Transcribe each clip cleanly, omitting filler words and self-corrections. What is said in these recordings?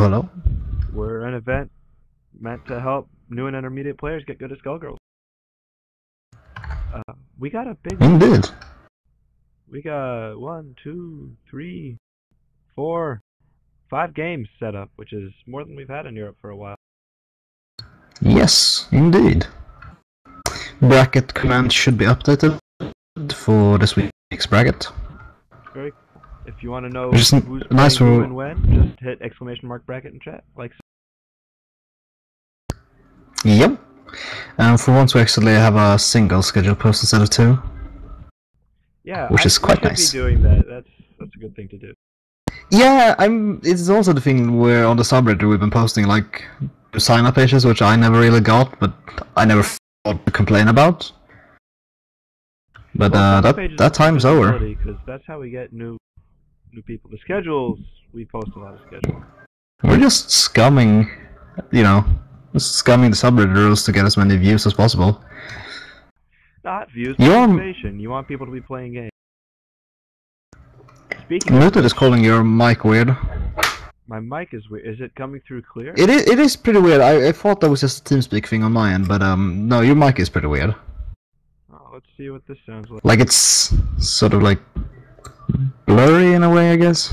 hello. We're an event meant to help new and intermediate players get good at Skullgirls. We got a big week. Indeed. We got 1, 2, 3, 4, 5 games set up, which is more than we've had in Europe for a while. Yes, indeed. Bracket command should be updated for this week's bracket. Very cool. If you want to know Which is who's nice playing who for- and when, just hit ! bracket in chat. Like. Yep. And for once we actually have a single schedule post instead of two. Yeah, Which is quite we nice. should be doing that. That's a good thing to do. Yeah, it's also the thing where on the subreddit we've been posting like sign-up pages, which I never really got, but I never thought to complain about. But that time's over. Because that's how we get new people. The schedules, we post a lot of schedules. We're just scumming, the subreddit rules to get as many views as possible. Not views, participation. You want people to be playing games. Speaking of Muted is calling your mic weird. My mic is weird. Is it coming through clear? It is pretty weird. I thought that was just a TeamSpeak thing on my end, but no, your mic is pretty weird. Oh, let's see what this sounds like. Like it's sort of like blurry in a way, I guess.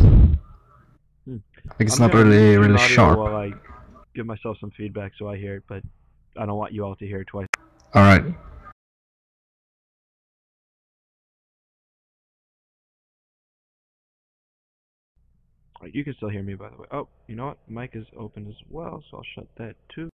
Like it's not really sharp. While I give myself some feedback so I hear it, but I don't want you all to hear it twice. All right. You can still hear me, by the way. Oh, you know what? Mic is open as well, so I'll shut that too.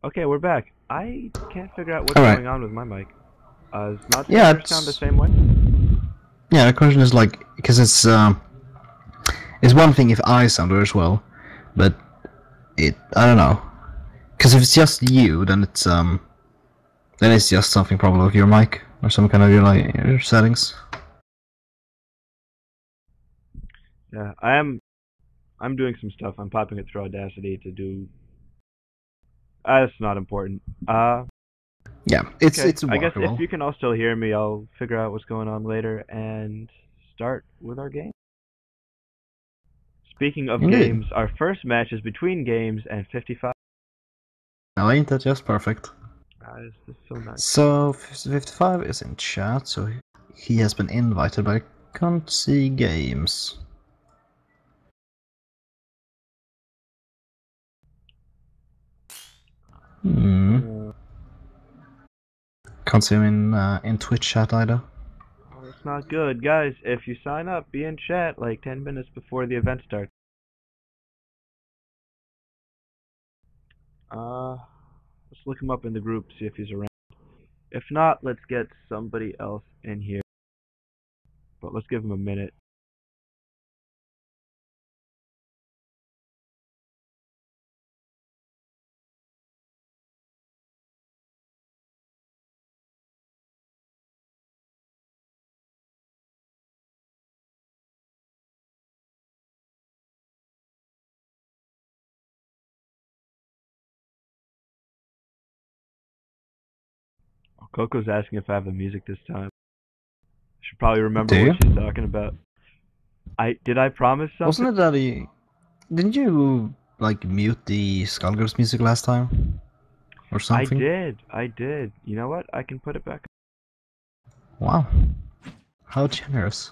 Okay, we're back. I can't figure out what's going on with my mic. Does Nodscouter sound the same way? Yeah, the question is like, because it's one thing if I sound weird as well, but I don't know, because if it's just you, then it's just something probably with your mic or some kind of your settings. Yeah, I'm doing some stuff. I'm popping it through Audacity to do. That's not important. Yeah, it's I workable. guess if you can all still hear me, I'll figure out what's going on later and start with our game. Speaking of games, our first match is between games and 55. Now ain't that just perfect? This is so nice. So 55 is in chat, so he has been invited, but I can't see games. Can't see him in Twitch chat either. Oh, that's not good. Guys, if you sign up, be in chat like 10 minutes before the event starts. Let's look him up in the group, see if he's around. If not, let's get somebody else in here. But let's give him a minute. Coco's asking if I have the music this time. Should probably remember Do what she's talking about. Did I promise something? Wasn't it that he... Didn't you, like, mute the Skullgirls music last time? Or something? I did. You know what? I can put it back. Wow. How generous.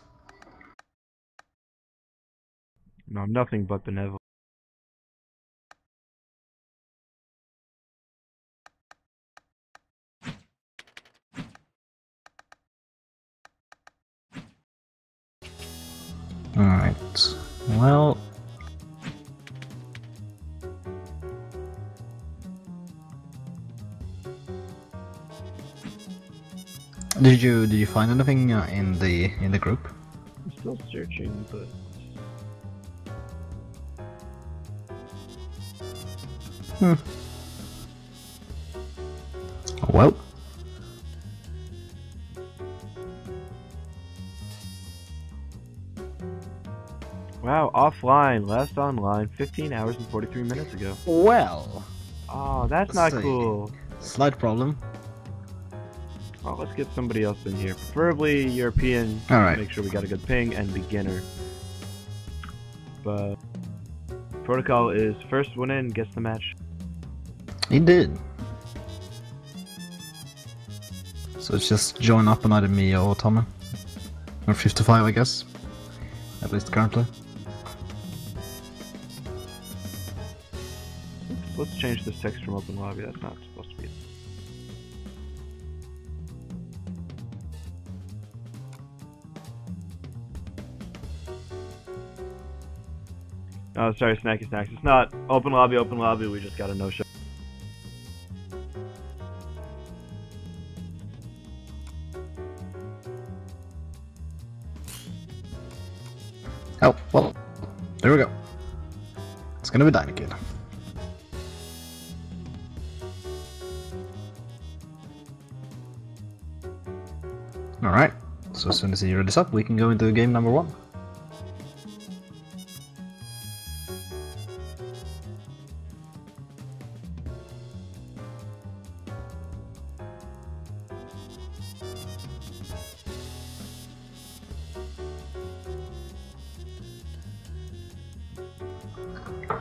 No, I'm nothing but benevolent. Alright. Well... Did you find anything in the group? I'm still searching, but Well. wow, offline, last online, 15 hours and 43 minutes ago. Well. Oh, that's not cool. Slight problem. Oh, let's get somebody else in here. Preferably European. Alright. Make sure we got a good ping and beginner. But protocol is first one in gets the match. He did. So it's just join up on either me or Tommy. Or 55, I guess. At least currently. Oops, let's change this text from open lobby. That's not supposed to be it. Oh, sorry, Snacky Snacks. It's not open lobby, we just got a no-show. Oh, well, there we go. It's gonna be Dino Kid. Alright, so as soon as he readies up, we can go into game number 1.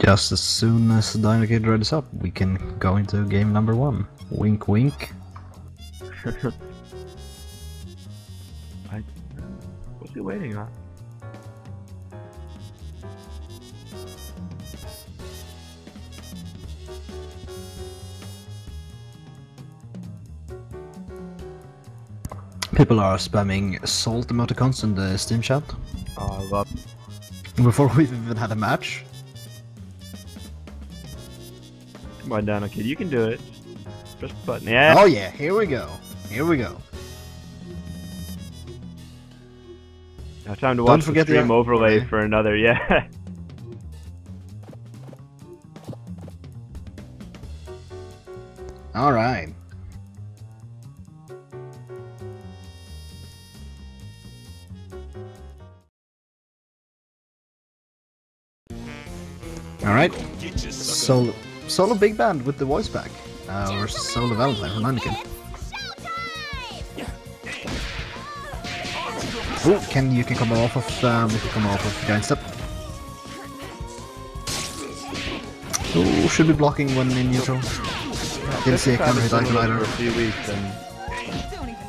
Just as soon as Dino Kid readies up, we can go into game number 1. Wink wink. What's he waiting on? People are spamming salt emoticons in the Steam chat. Oh, I love it. Before we've even had a match. Come on, Dino Kid, you can do it. Press the button. Yeah. Oh yeah, here we go. Here we go. Now time to watch the stream overlay for another, yeah. Alright. Alright. Solo big band with the voice back. Or solo Valentine from Dino Kid. Oh, you can come off of giant step. Oh, should be blocking when in neutral. Didn't see a counter hit icon either. For a few weeks, and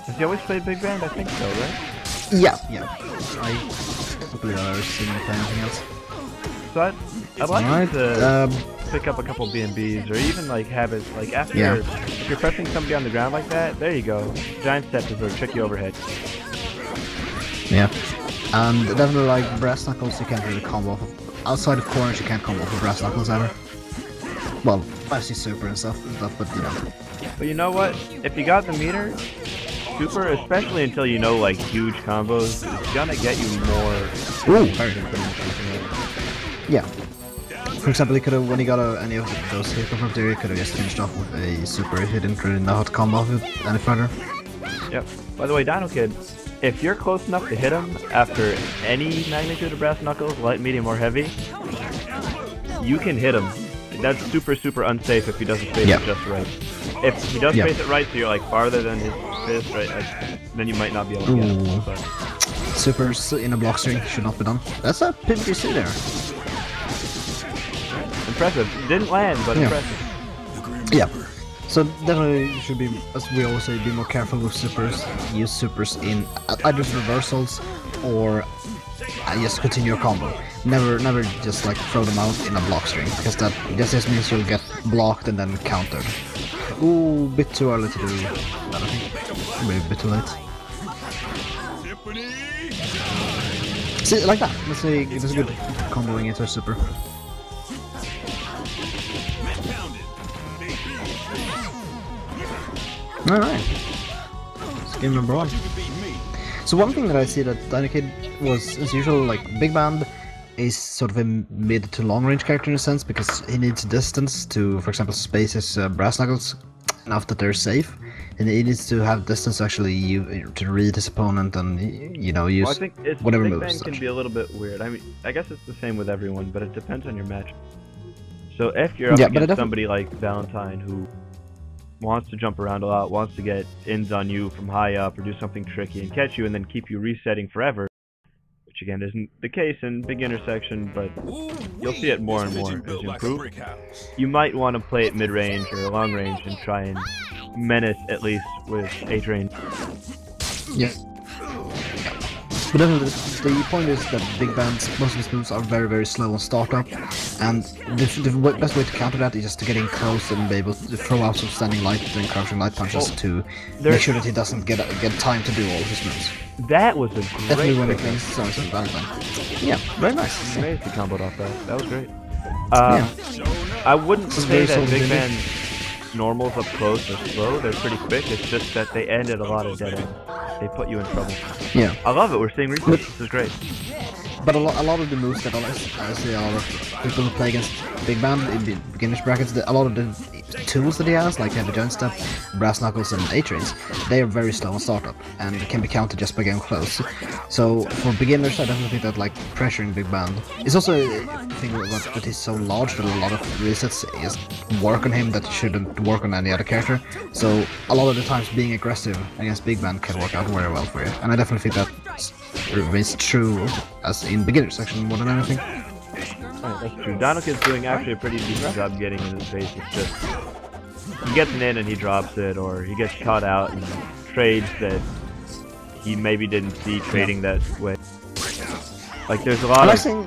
has he always played big band? I think so, right? Yeah. I hopefully I've seen him play anything else. So I'd like to pick up a couple B&Bs, or even like have it like after if you're pressing somebody on the ground like that. There you go. Giant step is a tricky overhead. Yeah, and definitely like brass knuckles you can't really combo off of. Outside of corners you can't combo off of brass knuckles either. Well, I see super and stuff, but you know. But you know what? If you got the meter, super, especially until you know like huge combos, is gonna get you more. Ooh, very good. Yeah. For example, he could have, when he got any of those hit from there, he could have just finished off with a super. He didn't really know how to combo off it any further. Yep. By the way, Dino Kid, if you're close enough to hit him after any magnitude of brass knuckles, light, medium, or heavy, you can hit him. That's super unsafe if he doesn't face it just right. If he does face it right, so you're like farther than his fist, right? Then you might not be able to get it. But. Supers in a block string should not be done. That's a PvPC there. Impressive. Didn't land, but impressive. Yeah. So definitely should be, as we always say, be more careful with supers. Use supers in either reversals or just continue your combo. Never just like throw them out in a block string, because that just means you'll get blocked and then countered. Ooh, bit too early to do that, I think. Maybe a bit too late. See, like that. Let's say it was a good comboing into a super. Alright. It's game number 1. So one thing that I see that Dino Kid was, as usual, like Big Band is sort of a mid to long range character in a sense, because he needs distance to, for example, space his brass knuckles enough that they're safe, and he needs to have distance actually to read his opponent and, you know, use whatever moves. Big Band can be a little bit weird. I mean, I guess it's the same with everyone, but it depends on your match. So if you're up against somebody like Valentine who wants to jump around a lot, wants to get ins on you from high up or do something tricky and catch you and then keep you resetting forever, which again isn't the case in beginner section, but you'll see it more and more as you improve. You might want to play it mid-range or long range and try and menace at least with H-range. Yeah. But definitely, the point is that Big Band's most of his moves are very slow on startup, and the best way to counter that is just to get in close and be able to throw out some standing light and crouching light punches to make sure that he doesn't get time to do all his moves. That was a great definitely one of the things. Sorry, Valentine. Yeah, very nice. Amazed he comboed off that. That was great. I wouldn't say that Big Band's normals up close are slow. They're pretty quick. It's just that they end at a lot of dead ends. They put you in trouble. Yeah. I love it. We're seeing resets. This is great. But a lot of the moves that I see a lot of people who play against Big Band in the beginners brackets, a lot of the tools that he has, like heavy giant step, brass knuckles, and A-trains, they are very slow on startup and can be countered just by getting close. So for beginners, I definitely think that like pressuring Big Band is also a thing that he's so large that a lot of resets is work on him that shouldn't work on any other character. So a lot of the times being aggressive against Big Band can work out very well for you, and I definitely think that remains true as in beginner section more than anything. That's true. Dino Kid's doing actually a pretty decent job getting in his face. It's just he gets an in and he drops it, or he gets caught out and trades that he maybe didn't see trading that way. Like there's a lot of small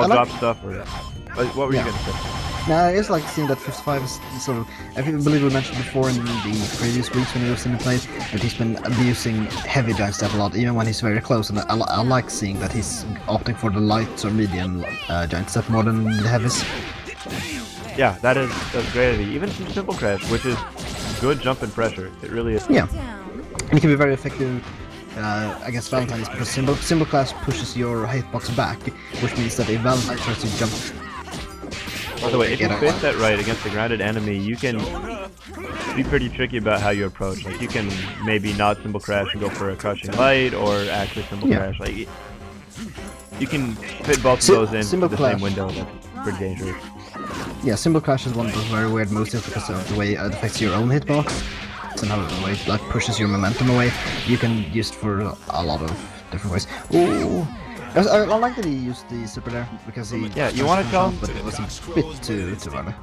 drop stuff. Or what were you gonna say? Now, it's like seeing that 55 is sort of, I believe we mentioned before in the previous weeks when he was in the place, that he's been abusing heavy giant step a lot, even when he's very close, and I like seeing that he's opting for the light or medium giant step more than the heavies. Yeah, that's great. Even some simple crash, which is good jump and pressure, it really is. Yeah, and it can be very effective against Valentine, because simple clash pushes your hitbox back, which means that if Valentine tries to jump. By the way, if you face that right against a grounded enemy, you can be pretty tricky about how you approach. Like you can maybe not simple crash and go for a crushing light, or actually simple crash. Like you can fit both of those into the same window. That's pretty dangerous. Yeah, simple crash is one of those very weird moves because of the way it affects your own hitbox and how the way it like pushes your momentum away. You can use it for a lot of different ways. Ooh. I like that he used the super there, because he... Yeah, you want to tell him? But it was a bit too early.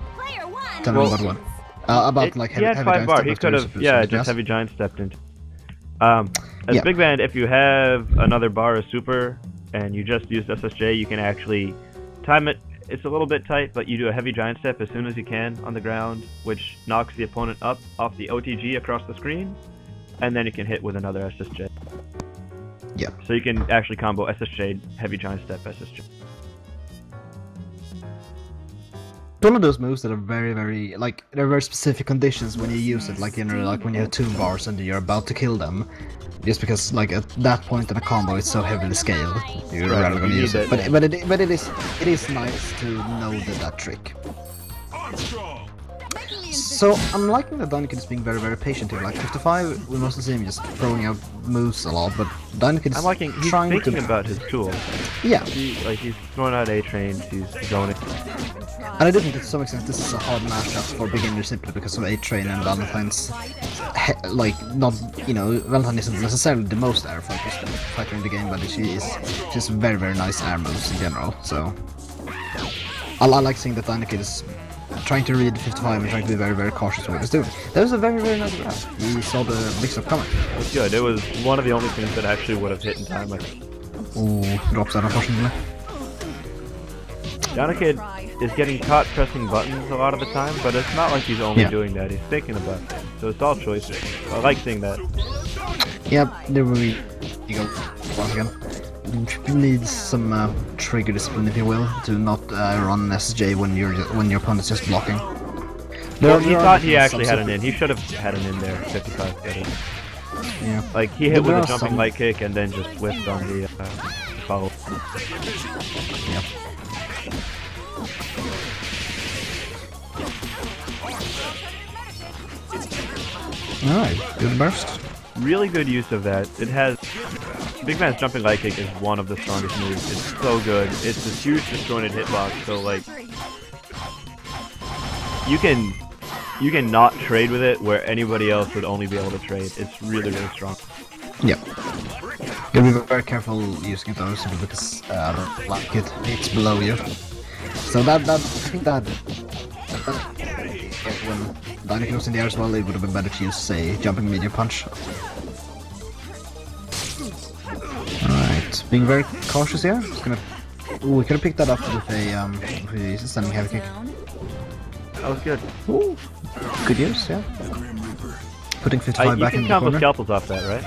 Tell me about one. About like heavy giant step. He could have, just heavy giant stepped into. As Big Band, if you have another bar of super, and you just used SSJ, you can actually time it. It's a little bit tight, but you do a heavy giant step as soon as you can on the ground, which knocks the opponent up off the OTG across the screen, and then you can hit with another SSJ. Yeah. So you can actually combo SSJ, heavy giant step, SSJ. One of those moves that are very like there are very specific conditions when you use it, like like when you have 2 bars and you're about to kill them, just because like at that point in a combo it's so heavily scaled, you're rather gonna use it. But it is nice to know that trick. So I'm liking that Dino Kid is being very, very patient here. Like 55, we mostly see him just throwing out moves a lot, but Dino Kid is he's trying thinking about his tools. Yeah. He's throwing out A-trains, he's going. And I do think to some extent this is a hard matchup for beginners simply because of A-Train and Valentine's. Like, not, you know, Valentine isn't necessarily the most air focused fighter in the game, but she's very, very nice air moves in general, so. I like seeing that Dino Kid is trying to read 55 and trying to be very, very cautious with what he's doing. That was a very, very nice grab. He saw the mix-up coming. It was good. It was one of the only things that actually would have hit in time, I think. Ooh, drops that unfortunately. Dino Kid is getting caught pressing buttons a lot of the time, but it's not like he's only doing that. He's thinking about it. So it's all choices. I like seeing that. Yep, there we go. Once again. Needs some trigger discipline, if you will, to not run SJ when your opponent's just blocking. Well, he thought he actually had an in. He should have had an in there. 55 got it. Yeah. Like he hit with a jumping light kick and then just whiffed on the follow. Yeah. Alright, good burst. Really good use of that. It has Big Man's jumping light kick is one of the strongest moves. It's so good. It's this huge disjointed hitbox, so like you can not trade with it where anybody else would only be able to trade. It's really, really strong. Yep. Gotta be very careful using it though, simply because like it's below you. So I think that when Dino Kid was in the air as well, it would have been better to use, say, jumping medium punch. Alright, being very cautious here. Just gonna. Ooh, we could have picked that up with a standing heavy kick. That was good. Ooh, good use, yeah. Putting 55 back in the corner. You can combo scalpels off that, right?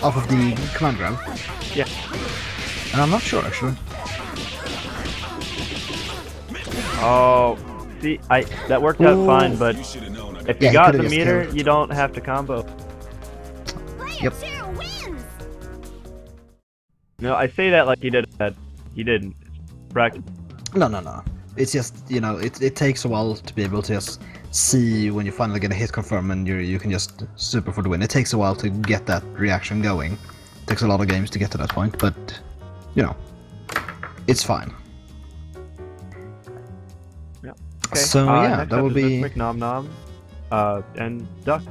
Off of the command grab. Yeah. And I'm not sure actually. Oh, see, that worked out fine, but if you got the meter, you don't have to combo. Yep. No, I say that like he did that. He didn't. Practice. No. It's just, you know, it takes a while to be able to just see when you finally get a hit confirm and you can just super for the win. It takes a while to get that reaction going. It takes a lot of games to get to that point, but you know, it's fine. Yeah. Okay. So yeah, that will be MrMcNomNom, and Duck.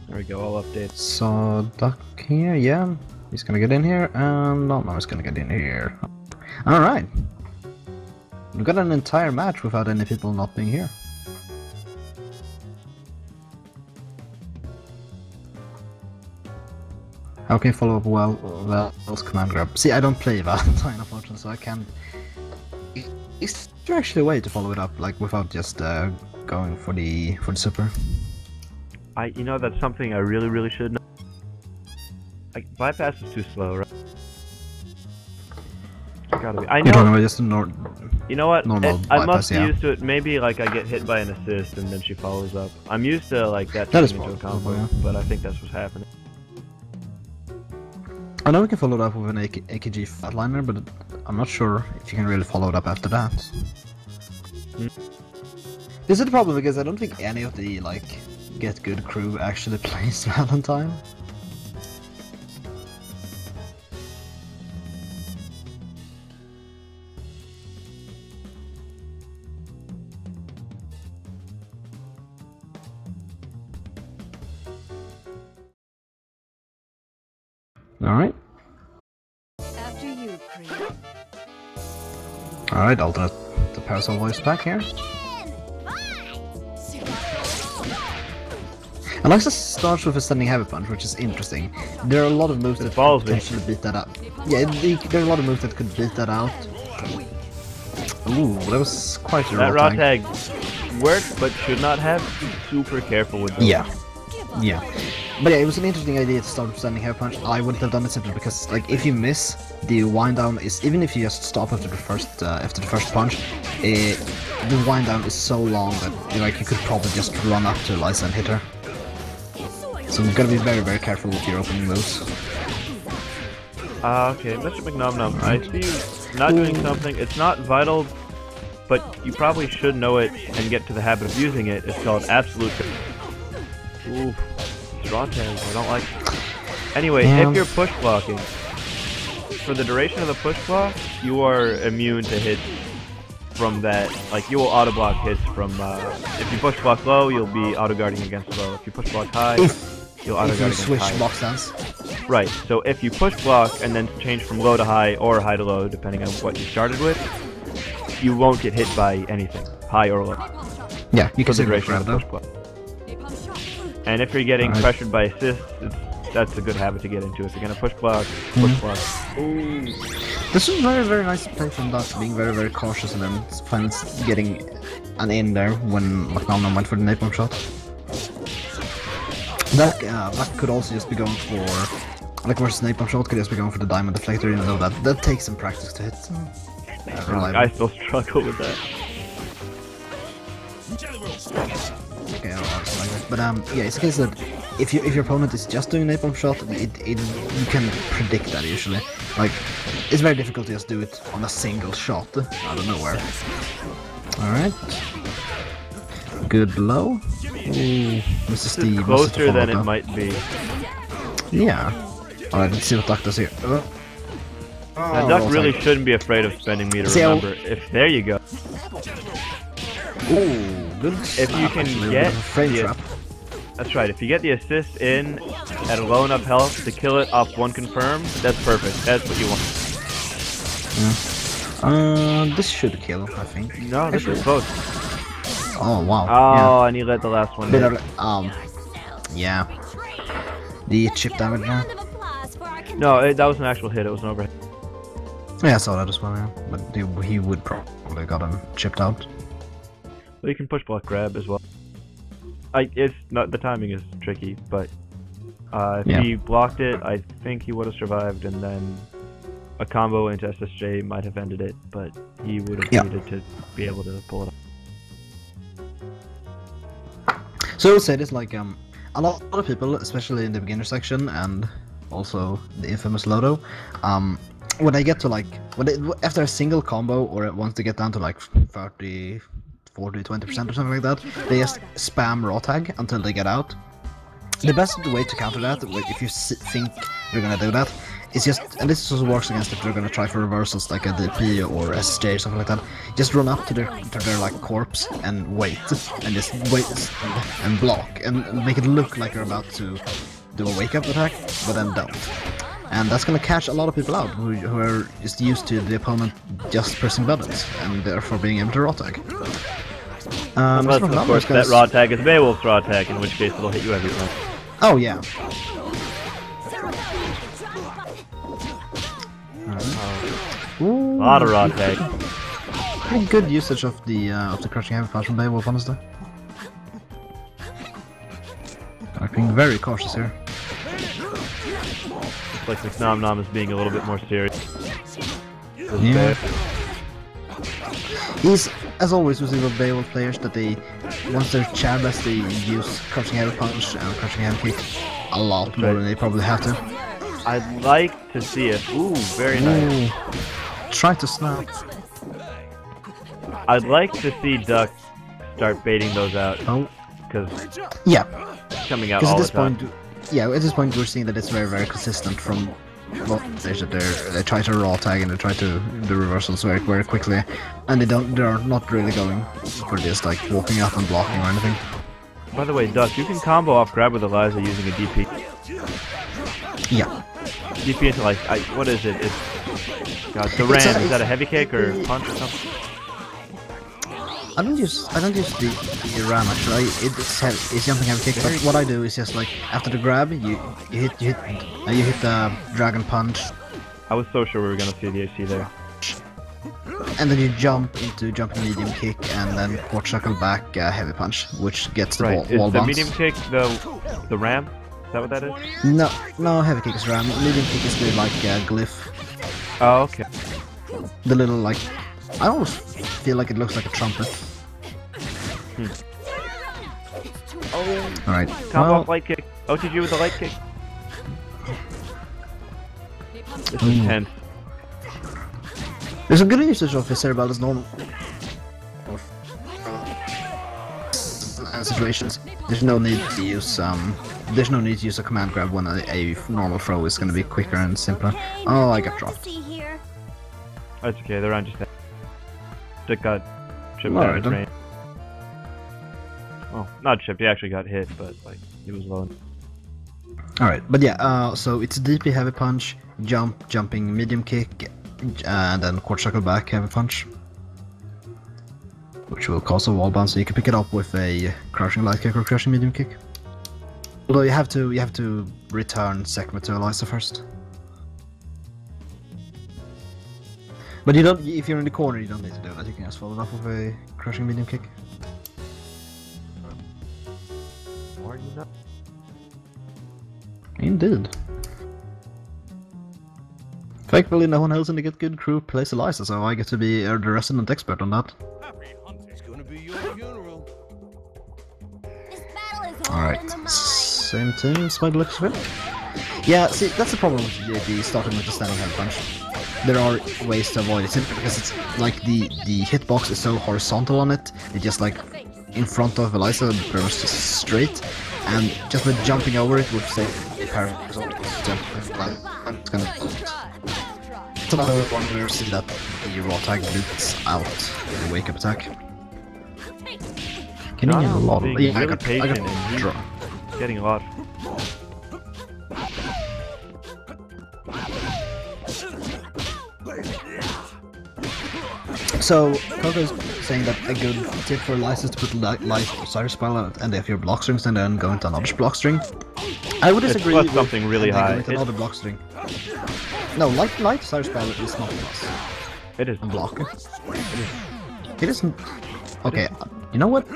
There we go. I'll update. So Duck here, yeah, he's gonna get in here, and NomNom is gonna get in here. All right. We've got an entire match without any people not being here. How can you follow up Val's command grab? See, I don't play Valentine, unfortunately, so I can't. Is there actually a way to follow it up, like without just going for the super? You know, that's something I really should know. Like, bypass is too slow, right? Gotta be. I know. You're talking about just a you know what? Normal I bypass, must be yeah. used to it. Maybe like I get hit by an assist and then she follows up. I'm used to like that is turning into a combo, yeah. but I think that's what's happening. I know we can follow it up with an AKG flatliner, but I'm not sure if you can really follow it up after that. This is the problem because I don't think any of the like Get Good crew actually plays Valentine. Alright. After you, Creed. Alright, alternate the Parasol voice back here. Alexa starts with a standing heavy punch, which is interesting. There are a lot of moves that could potentially beat that up. Yeah, there are a lot of moves that could beat that out. Ooh, that was quite a that raw tag worked, but should not have. Super careful with those. Yeah. But yeah, it was an interesting idea to start with standing heavy punch. I wouldn't have done it simply because, like, if you miss, the wind down is, even if you just stop after the first punch, the wind down is so long that like you could probably just run up to Eliza and hit her. So you gotta be very careful with your opening moves. Okay, MrMcNomNom, I see you not doing something. It's not vital, but you probably should know it and get to the habit of using it. It's called absolute. Ooh, straw tags, I don't like it. Anyway, if you're push blocking, for the duration of the push block, you are immune to hits from that. Like, you will auto block hits from, if you push block low, you'll be auto guarding against low. If you push block high, you'll auto guard against high. Switch block stance. Right, so if you push block and then change from low to high or high to low, depending on what you started with, you won't get hit by anything, high or low. Yeah, you can the duration of the push block. And if you're getting pressured by assists, that's a good habit to get into. If you're gonna push block, block. Ooh. This was very, very nice play from Duck, being very, very cautious and then finally getting an in there when McNomNom went for the napalm shot. That could also just be going for, like, versus napalm shot could just be going for the diamond deflector, even though that takes some practice to hit. I still struggle with that. Okay, but yeah, it's a case that if your opponent is just doing an napalm shot, you can predict that usually. Like, it's very difficult to just do it on a single shot out of nowhere. All right, good low. Ooh, this is the closer than it might be. Yeah. All right, let's see what Duck does here. Now, Duck really shouldn't be afraid of spending meter. Remember, there you go. Ooh, good. If you can get frame trap. That's right, if you get the assist in at a low enough health to kill it off one confirm, that's perfect. That's what you want. This should kill, I think. No, this is close. Oh, wow. Oh, and he let the last one hit. Yeah. The chip damage now. No, that was an actual hit, it was an overhead. Yeah, I saw that as well, yeah. But he would probably got him chipped out. Well, you can push block grab as well. It's not, the timing is tricky, but if he blocked it, I think he would have survived, and then a combo into SSJ might have ended it, but he would have needed to be able to pull it off. So I would say this, like, a lot of people, especially in the beginner section and also the infamous Lodo, when they get to, like, after a single combo, or once they get down to like 30, 40, 20% or something like that, they just spam raw tag until they get out. The best way to counter that, if you think they're gonna do that, is just, and this also works against if they're gonna try for reversals like a DP or SJ or something like that, just run up to their like corpse and wait, and just wait and block, and make it look like you're about to do a wake up attack, but then don't. And that's gonna catch a lot of people out who are just used to the opponent just pressing buttons and therefore being able to raw tag. Unless, of course, that raw tag is Beowulf's raw tag, in which case it'll hit you every time. Oh, yeah. A lot of raw tag. Pretty good usage of the crushing heavy punch from Beowulf, honestly. I'm being very cautious here. Looks like MrMcNomNom is being a little bit more serious. Yeah. He's, as always, with the Beowulf players, that they, once they're chairless, they use crushing heavy punch and crushing heavy kick a lot more than they probably have to. I'd like to see it. Ooh, very nice. Try to snap. I'd like to see Duck start baiting those out. Oh. Because coming out all the time. Yeah, at this point we're seeing that it's very, very consistent from players that they try to raw tag and they try to do reversals very, very quickly, and they're not really going for this, like walking up and blocking or anything. By the way, Duck, you can combo off grab with Eliza using a DP. Yeah. DP into like what is it? It's the ram. Is that a heavy kick or punch or something? I don't use the ram actually. It's jumping heavy kick. But what I do is just like after the grab, you hit the dragon punch. I was so sure we were gonna see the AC there. And then you jump into jumping medium kick and then port circle back heavy punch, which gets the wall bounce. Is the medium kick the ram? Is that what that is? No, heavy kick is ram. Medium kick is the like glyph. Oh, okay. The little like, I always feel like it looks like a trumpet. Oh. Alright. Combo off light kick. OTG with the light kick. This is tense. There's a good usage of Cerebral as normal. Situations. There's no need to use a command grab when a normal throw is gonna be quicker and simpler. Oh, I got dropped. That's okay, they're on just that. Dick got chipped All out right, of his range. Oh, not chipped, he actually got hit, but like, he was low. Alright, but yeah, so it's DP heavy punch, jumping medium kick, and then quarter circle back heavy punch. Which will cause a wall bounce, so you can pick it up with a crushing light kick or crushing medium kick. Although you have to return second materializer first. But you don't. If you're in the corner, you don't need to do that. You can just follow it up with a crushing medium kick. Are you not? Indeed. Thankfully, no one else in the Get Good crew plays Eliza, so I get to be the resident expert on that. Alright, same team, by the looks of it. Yeah, see, that's the problem with the starting with the standing heavy punch. There are ways to avoid it, simply because it's like the hitbox is so horizontal on it, it's just like in front of Eliza, pretty much just straight, and just by jumping over it with, say, a parry, it's gonna... It's another one where you see that the raw tag boots out the wake up attack. Getting a lot of... Yeah, I got draw. Getting a lot. So, Coco's saying that a good tip for Eliza is to put light Osiris spell and if your block strings and then go into another block string. I would disagree with something really high. Go into another block string. No, light Osiris spell is not plus. It is. Block. It isn't. Okay, you know what?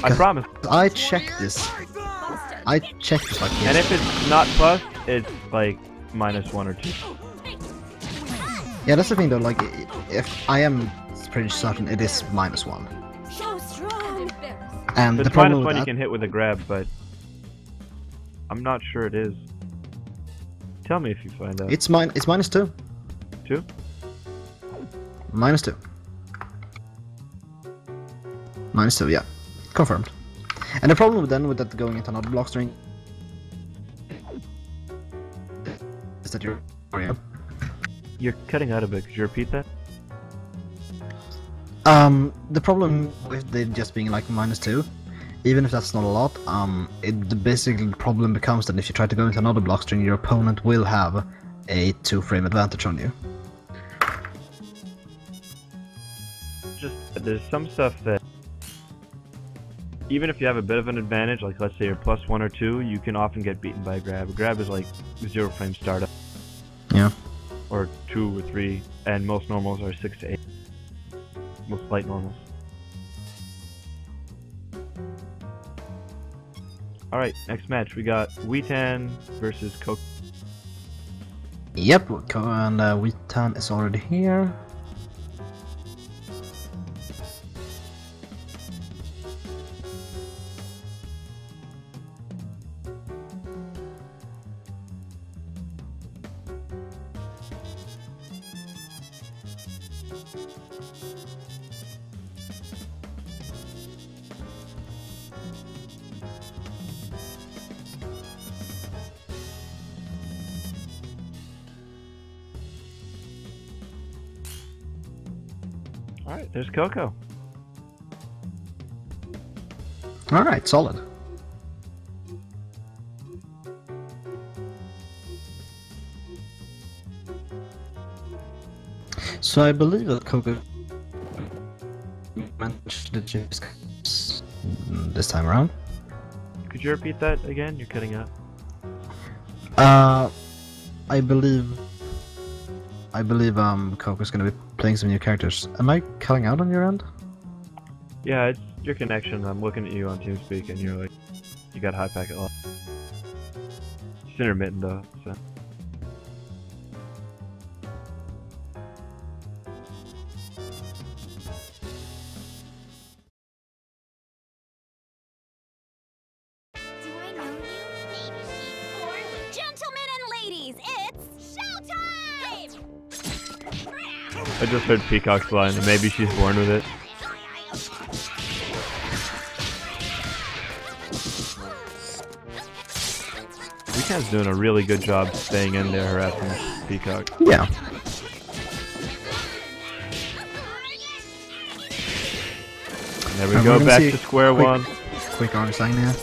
I promise. I checked this. I checked this like this. And if it's not plus, it's like -1 or 2. Yeah, that's the thing though, like, if I am pretty certain it is -1. And the problem with that, you can hit with a grab, but I'm not sure it is. Tell me if you find out. It's -2. 2? -2. -2, yeah. Confirmed. And the problem with that going into another block string is that You're cutting out a bit. Could you repeat that? The problem with it just being like -2, even if that's not a lot, the basic problem becomes that if you try to go into another block string, your opponent will have a 2-frame advantage on you. Just there's some stuff that even if you have a bit of an advantage, like let's say you're +1 or 2, you can often get beaten by a grab. A grab is like 0-frame startup. Yeah. Or 2 or 3, and most normals are 6 to 8. Most light normals. Alright, next match we got Weetan versus Coco. Yep, and Weetan is already here. Alright, there's Coco. Alright, solid. So I believe that Coco managed the chips this time around. Could you repeat that again? You're cutting out. I believe Coco's gonna be playing some new characters. Am I cutting out on your end? Yeah, it's your connection. I'm looking at you on TeamSpeak and you're like, you got high packet loss. It's intermittent though, so. Do I know you? Maybe she's bored. Gentlemen and ladies, it's I just heard Peacock's line, and maybe she's born with it. Weekend's doing a really good job staying in there harassing Peacock. Yeah. And there we go, back to square one. Quick RSI now.